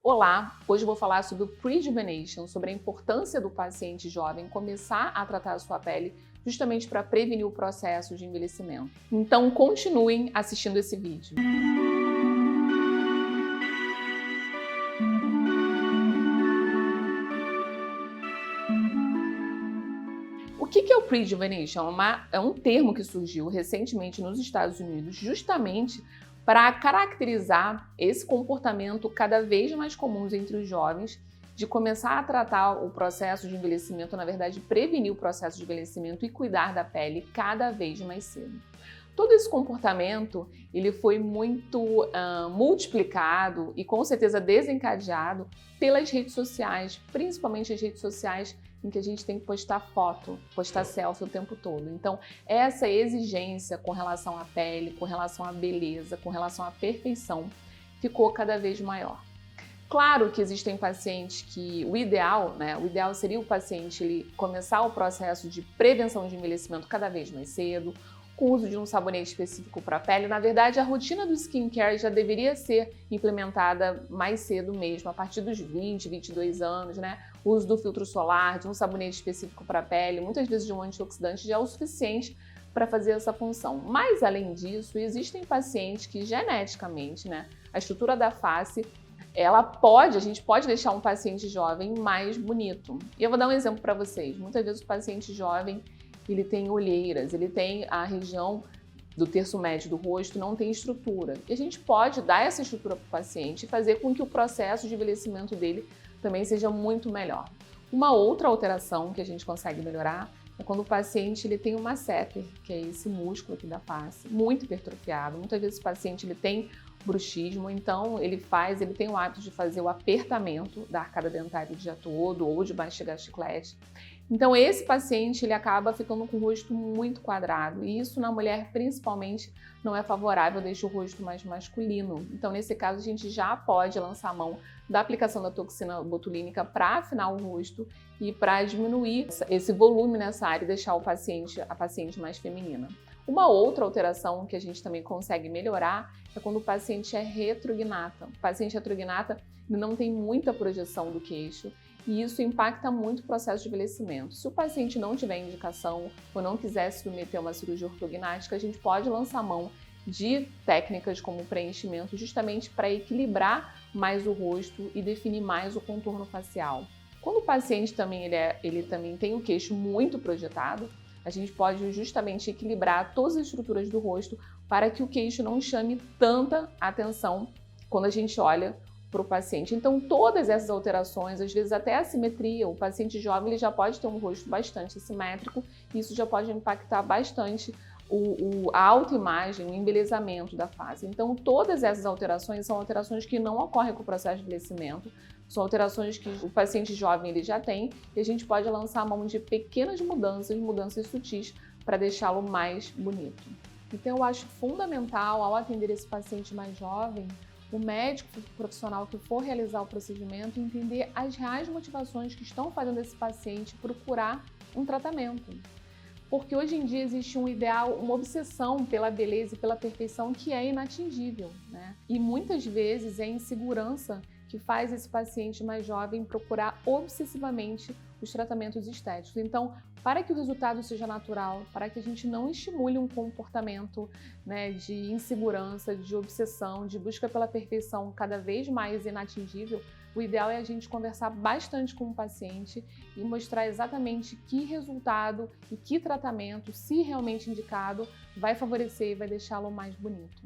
Olá, hoje eu vou falar sobre o Prejuvenation, sobre a importância do paciente jovem começar a tratar a sua pele justamente para prevenir o processo de envelhecimento. Então continuem assistindo esse vídeo. O que é o Prejuvenation? É um termo que surgiu recentemente nos Estados Unidos justamente para caracterizar esse comportamento cada vez mais comum entre os jovens de começar a tratar o processo de envelhecimento, na verdade, prevenir o processo de envelhecimento e cuidar da pele cada vez mais cedo. Todo esse comportamento ele foi muito multiplicado e com certeza desencadeado pelas redes sociais, principalmente as redes sociais em que a gente tem que postar foto, postar selfie o tempo todo. Então, essa exigência com relação à pele, com relação à beleza, com relação à perfeição, ficou cada vez maior. Claro que existem pacientes que o ideal seria o paciente ele começar o processo de prevenção de envelhecimento cada vez mais cedo, com o uso de um sabonete específico para a pele. Na verdade, a rotina do skincare já deveria ser implementada mais cedo mesmo, a partir dos 20, 22 anos, né? O uso do filtro solar, de um sabonete específico para a pele, muitas vezes de um antioxidante, já é o suficiente para fazer essa função. Mas, além disso, existem pacientes que geneticamente, né, a estrutura da face, a gente pode deixar um paciente jovem mais bonito. E eu vou dar um exemplo para vocês. Muitas vezes o paciente jovem ele tem olheiras, ele tem a região do terço médio do rosto, não tem estrutura. E a gente pode dar essa estrutura para o paciente e fazer com que o processo de envelhecimento dele também seja muito melhor. Uma outra alteração que a gente consegue melhorar é quando o paciente ele tem um masseter, que é esse músculo aqui da face, muito hipertrofiado. Muitas vezes o paciente ele tem bruxismo, então ele tem o hábito de fazer o apertamento da arcada dentária o dia todo ou de mastigar chiclete. Então esse paciente ele acaba ficando com o rosto muito quadrado e isso na mulher principalmente não é favorável, deixa o rosto mais masculino. Então nesse caso a gente já pode lançar a mão da aplicação da toxina botulínica para afinar o rosto e para diminuir esse volume nessa área e deixar a paciente mais feminina. Uma outra alteração que a gente também consegue melhorar é quando o paciente é retrognata. O paciente retrognata não tem muita projeção do queixo e isso impacta muito o processo de envelhecimento. Se o paciente não tiver indicação ou não quiser se submeter a uma cirurgia ortognática, a gente pode lançar mão de técnicas como preenchimento justamente para equilibrar mais o rosto e definir mais o contorno facial. Quando o paciente também ele também tem o queixo muito projetado, a gente pode justamente equilibrar todas as estruturas do rosto para que o queixo não chame tanta atenção quando a gente olha para o paciente. Então, todas essas alterações, às vezes até a simetria, o paciente jovem ele já pode ter um rosto bastante assimétrico e isso já pode impactar bastante a autoimagem, o embelezamento da face. Então, todas essas alterações são alterações que não ocorrem com o processo de envelhecimento, são alterações que o paciente jovem ele já tem e a gente pode lançar a mão de pequenas mudanças sutis para deixá-lo mais bonito. Então, eu acho fundamental, ao atender esse paciente mais jovem, o médico profissional que for realizar o procedimento entender as reais motivações que estão fazendo esse paciente procurar um tratamento. Porque hoje em dia existe um ideal, uma obsessão pela beleza e pela perfeição que é inatingível, né? E muitas vezes é a insegurança que faz esse paciente mais jovem procurar obsessivamente os tratamentos estéticos. Então, para que o resultado seja natural, para que a gente não estimule um comportamento, né, de insegurança, de obsessão, de busca pela perfeição cada vez mais inatingível, o ideal é a gente conversar bastante com o paciente e mostrar exatamente que resultado e que tratamento, se realmente indicado, vai favorecer e vai deixá-lo mais bonito.